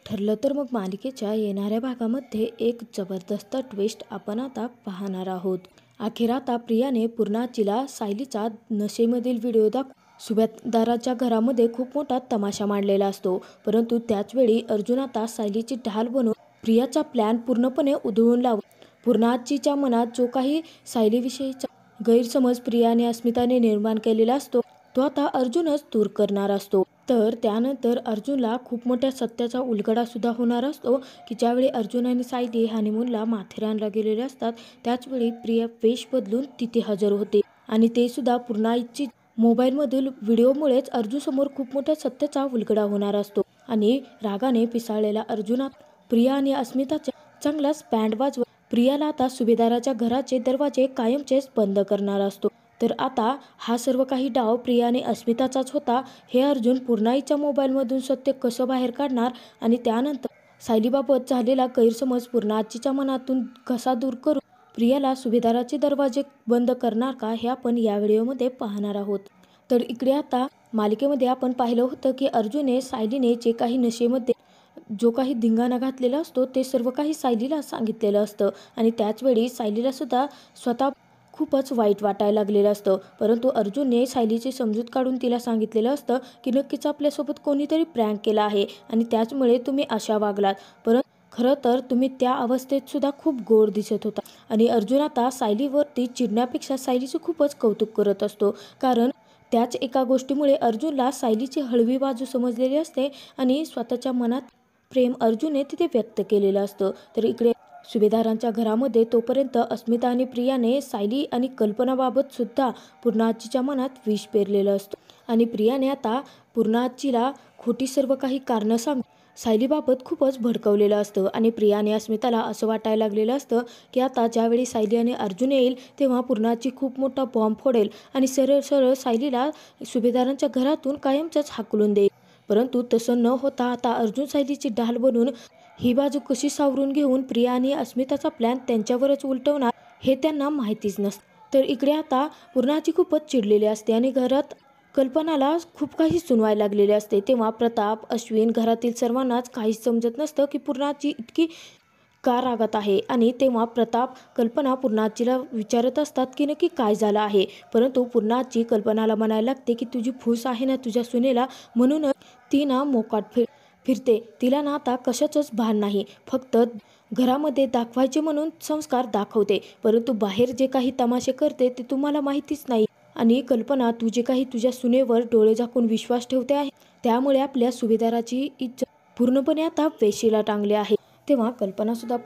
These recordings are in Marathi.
ठरलं तर मग मालिकेच्या येणाऱ्या भागामध्ये एक जबरदस्त ट्विस्ट आपण आता पाहणार आहोत। अखेर आता प्रियाने पूर्णाजीला सायलीचा नशेमधील व्हिडिओ सुभेदाराच्या घरामध्ये खूप मोठा तमाशा मांडलेला असतो, परंतु त्याचवेळी अर्जुन आता सायलीची ढाल बनून प्रियाचा प्लॅन पूर्णपणे उधळून पूर्णाजीच्या मनात जो काही सायलीविषयीचा गैरसमज प्रिया आणि अस्मिताने निर्माण केलेला असतो तो आता अर्जुनच दूर करणार असतो। तर त्यानंतर अर्जुनला खूप मोठ्या सत्याचा उलगडा सुद्धा होणार असतो की ज्यावेळी अर्जुन आणि सायली हनीमूनला माथेरानला गेलेले असतात, त्याचवेळी प्रिया वेश बदलून तिथे हजर होते आणि ते सुद्धा पूर्णाची मोबाईलमधील व्हिडिओमुळेच अर्जुनसमोर खूप मोठ्या सत्याचा उलगडा होणार असतो आणि रागाने पिसाळलेला अर्जुनात प्रिया आणि अस्मिताच्या चांगलाच बँड वाजवत प्रियाला आता सुभेदाराच्या घराचे दरवाजे कायमचेच बंद करणार असतो। तर आता हा सर्व काही डाव प्रिया आणि अस्मिताचाच होता हे अर्जुन पूर्णाईच्या मोबाईलमधून सत्य कसं बाहेर काढणार आणि त्यानंतर सायलीबाबत झालेला गैरसमज पूर्णाजीच्या मनातून कसा दूर करून प्रियाला सुभेदाराचे दरवाजे बंद करणार का, हे आपण या व्हिडिओमध्ये पाहणार आहोत। तर इकडे आता मालिकेमध्ये आपण पाहिलं होतं की अर्जुनने सायलीने जे काही नशेमध्ये जो काही धिंगाणा घातलेला असतो ते सर्व काही सायलीला सांगितलेलं असतं आणि त्याचवेळी सायलीला सुद्धा स्वतः खूपच वाईट वाटायला लागलेलं असतं, परंतु अर्जुनने सायलीची समजूत काढून तिला सांगितलेलं असतं की नक्कीच आपल्यासोबत कोणीतरी प्रँक केला आहे आणि त्याचमुळे तुम्ही अशा वागलात, परंतु खरं तर तुम्ही त्या अवस्थेत सुद्धा खूप गोड दिसत होता। आणि अर्जुन आता सायलीवरती चिडण्यापेक्षा सायलीचं खूपच कौतुक करत असतो, कारण त्याच एका गोष्टीमुळे अर्जुनला सायलीची हळवी बाजू समजलेली असते आणि स्वतःच्या मनात प्रेम अर्जुनने तिथे व्यक्त केलेलं असतं। तर इकडे सुभेदारांच्या घरामध्ये तोपर्यंत अस्मिता आणि प्रियाने सायली आणि कल्पनाबाबत सुद्धा पूर्णाजीच्या मनात विष पेरलेलं असतं आणि प्रियाने आता पूर्णाजीला खोटी सर्व काही कारणं सांग सायलीबाबत खूपच भडकवलेलं असतं आणि प्रिया आणि अस्मिताला असं वाटायला लागलेलं असतं की आता ज्यावेळी सायली आणि अर्जुन येईल तेव्हा पूर्णाजी खूप मोठा बॉम्ब फोडेल आणि सरळ सरळ सायलीला सुभेदारांच्या घरातून कायमचंच हाकलून देईल, परंतु तसं न होता आता अर्जुन सायलीची ढाल बनून ही बाजू कशी सावरून घेऊन प्रिया आणि अस्मिताचा प्लॅन त्यांच्यावरच उलटवणार हे त्यांना माहितीच नसतं। तर इकडे आता पूर्णाजी खूपच चिडलेली असते आणि घरात कल्पनाला खूप काही सुनवायला लागलेले असते, तेव्हा प्रताप, अश्विन घरातील सर्वांनाच काहीच समजत नसतं की पूर्णाजी इतकी का रागात आहे आणि तेव्हा प्रताप, कल्पना पूर्णाजीला विचारत असतात की नक्की काय झालं आहे, परंतु पूर्णाजी कल्पनाला म्हणायला लागते की तुझी फूस आहे ना तुझ्या सुनेला, म्हणूनच ती ना मोकाट फिरते, तिला ना आता कशाचंच भान नाही, फक्त घरामध्ये दाखवायचे म्हणून संस्कार दाखवते, परंतु बाहेर जे काही तमाशे करते ते तुम्हाला माहितीच नाही। आणि कल्पना, तू जे काही तुझ्या सुनेवर डोळे झाकून विश्वास ठेवते आहे त्यामुळे आपल्या सुभेदाराची इज्जत पूर्णपणे आता वेशीला टांगली आहे। तेव्हा कल्पना सुद्धा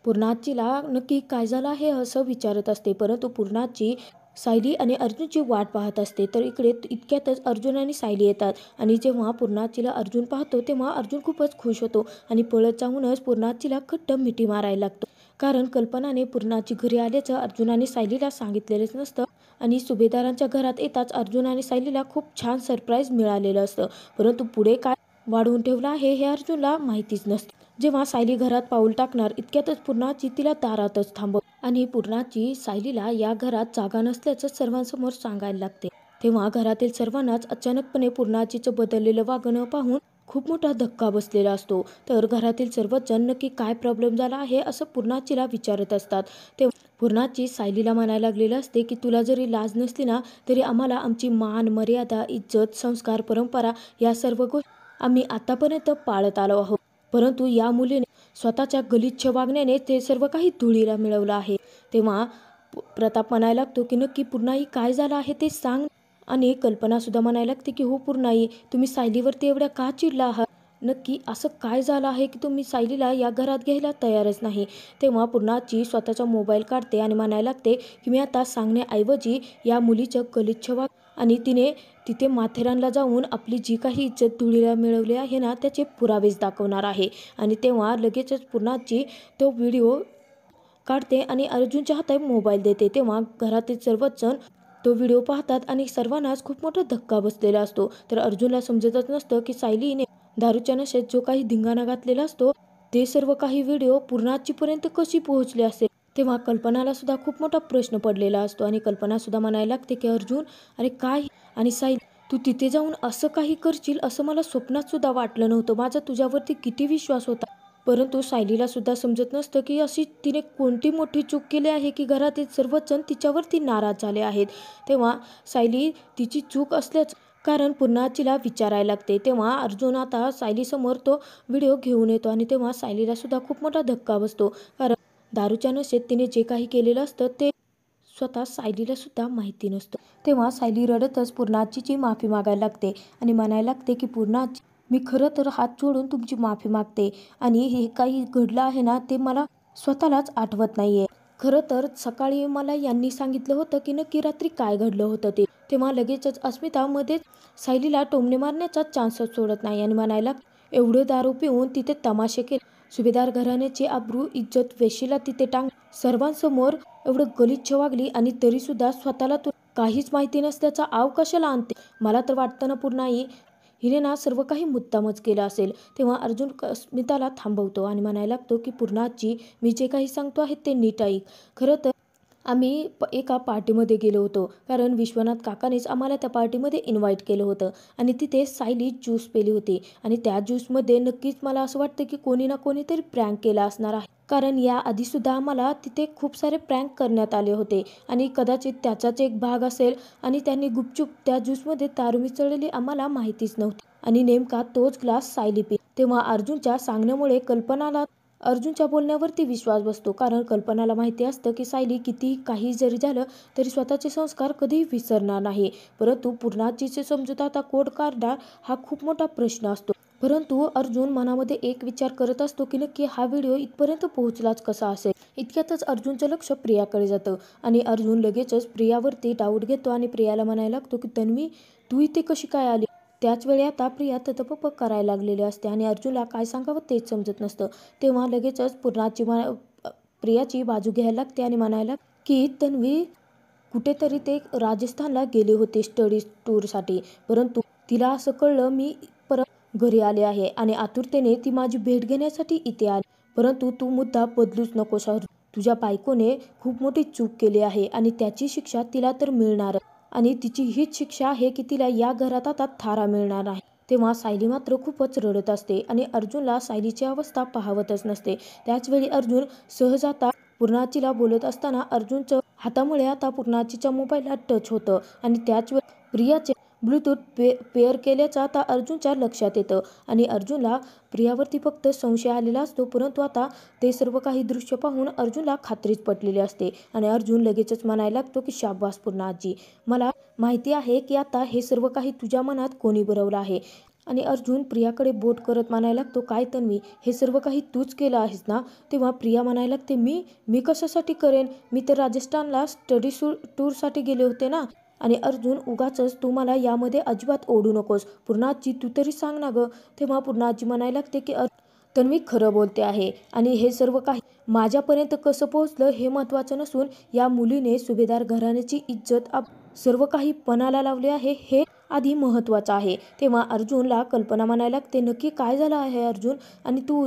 पूर्णाजीला नक्की काय झालं आहे असं विचारत असते, परंतु पूर्णाजी सायली आणि अर्जुनची वाट पाहत असते। तर इकडे इतक्यातच अर्जुन आणि सायली येतात आणि जेव्हा पूर्णाजीला अर्जुन पाहतो तेव्हा अर्जुन खूपच खुश होतो आणि पळत जाऊनच पूर्णाजीला खट्ट मिठी मारायला लागतो, कारण कल्पनाने पूर्णाजी घरी आल्याचं अर्जुन आणि सायलीला सांगितलेलंच नसतं आणि सुभेदारांच्या घरात येताच अर्जुन आणि सायलीला खूप छान सरप्राईज मिळालेलं असतं, परंतु पुढे काय वाढवून ठेवलं आहे हे अर्जुनला माहितीच नसतं। जेव्हा सायली घरात पाऊल टाकणार इतक्यातच पूर्णाजी तिला दारातच थांबव आणि पूर्णाजी सायलीला या घरात जागा नसल्याचं सर्वांसमोर सांगायला लागते, तेव्हा घरातील सर्वांनाच अचानकपणे पूर्णाजीचं बदललेलं वागणं पाहून खूप मोठा धक्का बसलेला असतो। तर घरातील सर्वच जण नक्की काय प्रॉब्लेम झाला आहे असं पूर्णाजीला विचारत असतात, तेव्हा पूर्णाजी सायलीला म्हणायला लागलेलं असते की तुला जरी लाज नसली ना तरी आम्हाला आमची मान, मर्यादा, इज्जत, संस्कार, परंपरा या सर्व गोष्टी आम्ही आतापर्यंत पाळत आलो आहोत, परंतु या मुलीने स्वतःच्या गलिच्छ वागण्याने ते सर्व काही धुळीला मिळवलं आहे। तेव्हा प्रताप म्हणायला लागतो की नक्की पूर्णाई काय झालं आहे ते सांग आणि कल्पना सुद्धा म्हणायला लागते की हो पूर्णाई, तुम्ही सायलीवरती एवढ्या का चिडला आहात, नक्की असं काय झालं आहे की तुम्ही सायलीला या घरात घ्यायला तयारच नाही। तेव्हा पूर्णाजी स्वतःचा मोबाईल काढते आणि म्हणायला लागते की मी आता सांगण्याऐवजी या मुलीचं गलिच्छ वाग आणि तिने तिथे माथेरानला जाऊन आपली जी काही इज्जत धुळीला मिळवली आहे ना त्याचे पुरावेच दाखवणार आहे। आणि तेव्हा लगेचच पूर्णाजी तो व्हिडिओ काढते आणि अर्जुनच्या हातात मोबाईल देते, तेव्हा घरातील सर्वच जण तो व्हिडिओ पाहतात आणि सर्वांनाच खूप मोठा धक्का बसलेला असतो। तर अर्जुनला समजतच नसतं की सायलीने दारूच्या नशेत जो काही धिंगाणा घातलेला असतो ते सर्व काही व्हिडिओ पूर्णाजीपर्यंत कशी पोहोचले असेल, तेव्हा कल्पनाला सुद्धा खूप मोठा प्रश्न पडलेला असतो आणि कल्पना सुद्धा म्हणायला लागते की अर्जुन, अरे काय आणि सायली तू तिथे जाऊन असं काही करशील असं मला स्वप्नात सुद्धा वाटलं नव्हतं. माझा तुझ्यावरती किती विश्वास होता. परंतु सायलीला सुद्धा समजत नसतं की अशी तिने कोणती मोठी चूक केली आहे की घरातील सर्वच जण तिच्यावरती नाराज झाले आहेत. तेव्हा सायली तिची चूक असल्याचं कारण पुन्हा तिला विचारायला लागते. तेव्हा अर्जुन आता सायलीसमोर तो व्हिडिओ घेऊन येतो आणि तेव्हा सायलीला सुद्धा खूप मोठा धक्का बसतो. कारण दारूच्या नशेत तिने जे काही केलेलं असतं ते स्वतः सायलीला सुद्धा माहिती नसतं. तेव्हा सायली रडतच पूर्णाजीची माफी मागायला लागते आणि म्हणायला लागते की पूर्णाजी, मी खरं तर हात जोडून तुमची माफी मागते आणि हे काही घडलं आहे ना ते मला स्वतःलाच आठवत नाहीये. खरं तर सकाळी मला यांनी सांगितलं होतं की नक्की रात्री काय घडलं होतं ते. तेव्हा लगेचच अस्मिता मध्येच सायलीला टोमणे मारण्याचा चान्सच सोडत नाही आणि म्हणायला, एवढं दारू पिऊन तिथे तमाशे केले, सुभेदार घराण्याची आबरू इज्जत वेशीला तिथे टांग, सर्वांसमोर एवढं गलिच्छ वागली आणि तरी सुद्धा स्वतःला तू काहीच माहिती नसल्याचा आव कशाला आणते. मला तर वाटतं ना पूर्णाई, हिने ना सर्व काही मुद्दामच केलं असेल. तेव्हा अर्जुन अस्मिताला थांबवतो आणि म्हणायला लागतो की पूर्णाजी, मी जे काही सांगतो आहे ते नीट ऐक. खरं तर आम्ही एका पार्टीमध्ये गेलो होतो, कारण विश्वनाथ काकानेच आम्हाला त्या पार्टीमध्ये इन्व्हाइट केलं होतं आणि तिथे सायली ज्यूस पेली होती आणि त्या ज्यूसमध्ये नक्कीच मला असं वाटतं की कोणी ना कोणीतरी प्रँक केला असणार आहे. कारण या आधीसुद्धा आम्हाला तिथे खूप सारे प्रँक करण्यात आले होते आणि कदाचित त्याचाच एक भाग असेल आणि त्यांनी गुपचूप त्या ज्यूसमध्ये दारू मिसळलेली आम्हाला माहितीच नव्हती आणि नेमका तोच ग्लास सायली पी. तेव्हा अर्जुनच्या सांगण्यामुळे कल्पनाला अर्जुनच्या बोलण्यावरती विश्वास बसतो, कारण कल्पनाला माहिती असतं की सायली कितीही काही जरी झालं तरी स्वतःचे संस्कार कधीही विसरणार नाही. परंतु पूर्णाजीचे समजूत आता कोड काढणार हा खूप मोठा प्रश्न असतो. परंतु अर्जुन मनामध्ये एक विचार करत असतो की नक्की हा व्हिडिओ इथपर्यंत पोहोचलाच कसा असेल. इतक्यातच अर्जुनचं लक्ष प्रियाकडे जातं आणि अर्जुन लगेचच प्रियावरती डाऊट घेतो आणि प्रियाला म्हणायला लागतो की तन्वी, तू इथे कशी काय आली. त्याच वेळी आता प्रिया ततपप करायला लागलेली असते आणि अर्जुनला काय सांगावं तेच समजत नसतं. तेव्हा लगेचच प्रियाची बाजू घ्यायला लागते आणि म्हणायला की तन्वी कुठेतरी ते राजस्थानला गेले होते स्टडी टूरसाठी, परंतु तिला असं कळलं मी परत घरी आले आहे आणि आतुरतेने ती माझी भेट घेण्यासाठी इथे आली. परंतु तू मुद्दा बदलूच नकोस. तुझ्या बायकोने खूप मोठी चूक केली आहे आणि त्याची शिक्षा तिला तर मिळणार आणि तिची हीच शिक्षा आहे की तिला या घरात आता थारा मिळणार आहे. तेव्हा सायली मात्र खूपच रडत असते आणि अर्जुनला सायलीची अवस्था पाहवतच नसते. त्याचवेळी अर्जुन सहज आता पूर्णाजीला बोलत असताना अर्जुनच्या हातामुळे आता पूर्णाजीच्या मोबाईलला टच होतं आणि त्याचवेळी प्रियाचे ब्लूटूथ पेअर केल्याचं आता अर्जुनच्या लक्षात येतं आणि अर्जुनला प्रियावरती फक्त संशय आलेला असतो. परंतु आता ते सर्व काही दृश्य पाहून अर्जुनला खात्रीच पटलेली असते आणि अर्जुन लगेचच म्हणायला लागतो की शाबास पूर्णाजी, मला माहिती आहे की आता हे सर्व काही तुझ्या मनात कोणी भरवलं आहे. आणि अर्जुन प्रियाकडे बोट करत म्हणायला लागतो, काय तन्वी, हे सर्व काही तूच केलं आहेस ना. तेव्हा प्रिया म्हणायला लागते, मी कशासाठी करेन, मी तर राजस्थानला स्टडी टूरसाठी गेले होते ना. आणि अर्जुन, उगाचच तू मला यामध्ये अजिबात ओढू नकोस. पूर्णाजी तू तरी सांग ना गं. तेव्हा पूर्णाजी म्हणायला लागते की तन्वी खरं बोलते आहे आणि हे सर्व काही माझ्यापर्यंत कसं पोहोचलं हे महत्त्वाचं नसून या मुलीने सुभेदार घराण्याची इज्जत सर्व काही पणाला लावले आहे हे आधी महत्त्वाचं आहे. तेव्हा अर्जुनला कल्पना म्हणायला लागते, नक्की काय झालं आहे अर्जुन आणि तू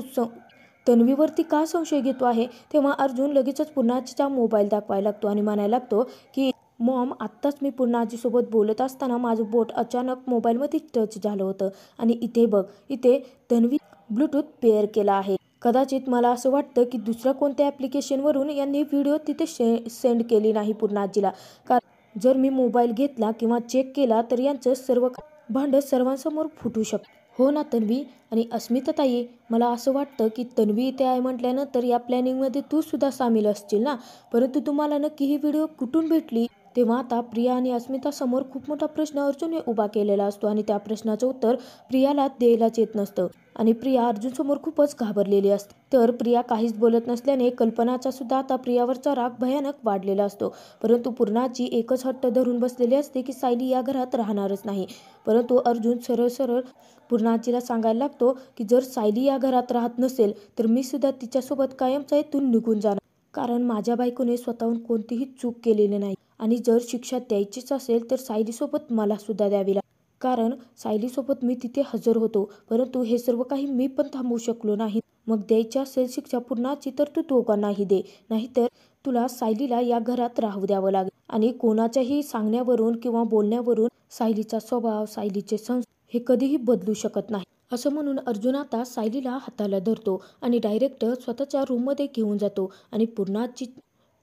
तन्वीवरती का संशय घेतो आहे. तेव्हा अर्जुन लगेचच पूर्णाजीचा मोबाईल दाखवायला लागतो आणि म्हणायला लागतो की मॉम, आत्ताच मी पूर्णाजीसोबत बोलत असताना माझं बोट अचानक मोबाईलमध्ये टच झालं होतं आणि इथे बघ, इथे तन्वी ब्लूटूथ पेअर केला आहे. कदाचित मला असं वाटतं की दुसऱ्या कोणत्या ॲप्लिकेशनवरून यांनी व्हिडिओ तिथे सेंड केली नाही पूर्णाजीला, कारण जर मी मोबाईल घेतला किंवा चेक केला तर यांचं सर्व भांडं सर्वांसमोर फुटू शकतं. हो ना तन्वी आणि अस्मिताताई, मला असं वाटतं की तन्वी इथे आहे म्हटल्यानंतर या प्लॅनिंगमध्ये तू सुद्धा सामील असशील ना. परंतु तुम्हाला नक्की ही व्हिडिओ कुठून भेटली. तेव्हा आता प्रिया आणि अस्मितासमोर खूप मोठा प्रश्न अर्जुनने उभा केलेला असतो आणि त्या प्रश्नाचं उत्तर प्रियाला द्यायलाच येत नसतं आणि प्रिया अर्जुनसमोर खूपच घाबरलेली असते. तर प्रिया काहीच बोलत नसल्याने कल्पनाचा सुद्धा आता प्रियावरचा राग भयानक वाढलेला असतो. परंतु पूर्णाजी एकच हट्ट धरून बसलेली असते की सायली या घरात राहणारच नाही. परंतु अर्जुन सरळ सरळ पूर्णाजीला सांगायला लागतो की जर सायली या घरात राहत नसेल तर मी सुद्धा तिच्यासोबत कायमचा इथून निघून जाणार, कारण माझ्या बायकोने स्वतःहून कोणतीही चूक केलेली नाही आणि जर शिक्षा द्यायचीच असेल तर सायलीसोबत मला सुद्धा द्यावी लागेल, कारण सायलीसोबत मी तिथे हजर होतो. परंतु हे सर्व काही मी पण थांबवू शकलो नाही. मग द्यायची असेल शिक्षा पूर्णाची तर तू दोघांनाही दे, नाहीतर तुला सायलीला या घरात राहू द्यावं लागेल आणि कोणाच्याही सांगण्यावरून किंवा बोलण्यावरून सायलीचा स्वभाव, सायलीचे संस्कार हे कधीही बदलू शकत नाही असं म्हणून अर्जुन आता सायलीला हाताला धरतो आणि डायरेक्ट स्वतःच्या रूममध्ये घेऊन जातो आणि पूर्णाची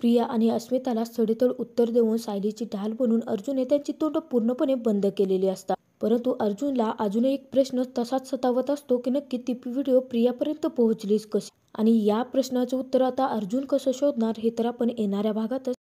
प्रिया आणि अस्मिताला सडेतोड उत्तर देऊन सायलीची ढाल बनून अर्जुनने त्यांची तोंड पूर्णपणे बंद केलेली असतात. परंतु अर्जुनला अजूनही एक प्रश्न तसाच सतावत असतो की नक्की ती व्हिडिओ प्रियापर्यंत पोहोचलीच कशी आणि या प्रश्नाचं उत्तर आता अर्जुन कसं शोधणार हे तर आपण येणाऱ्या भागातच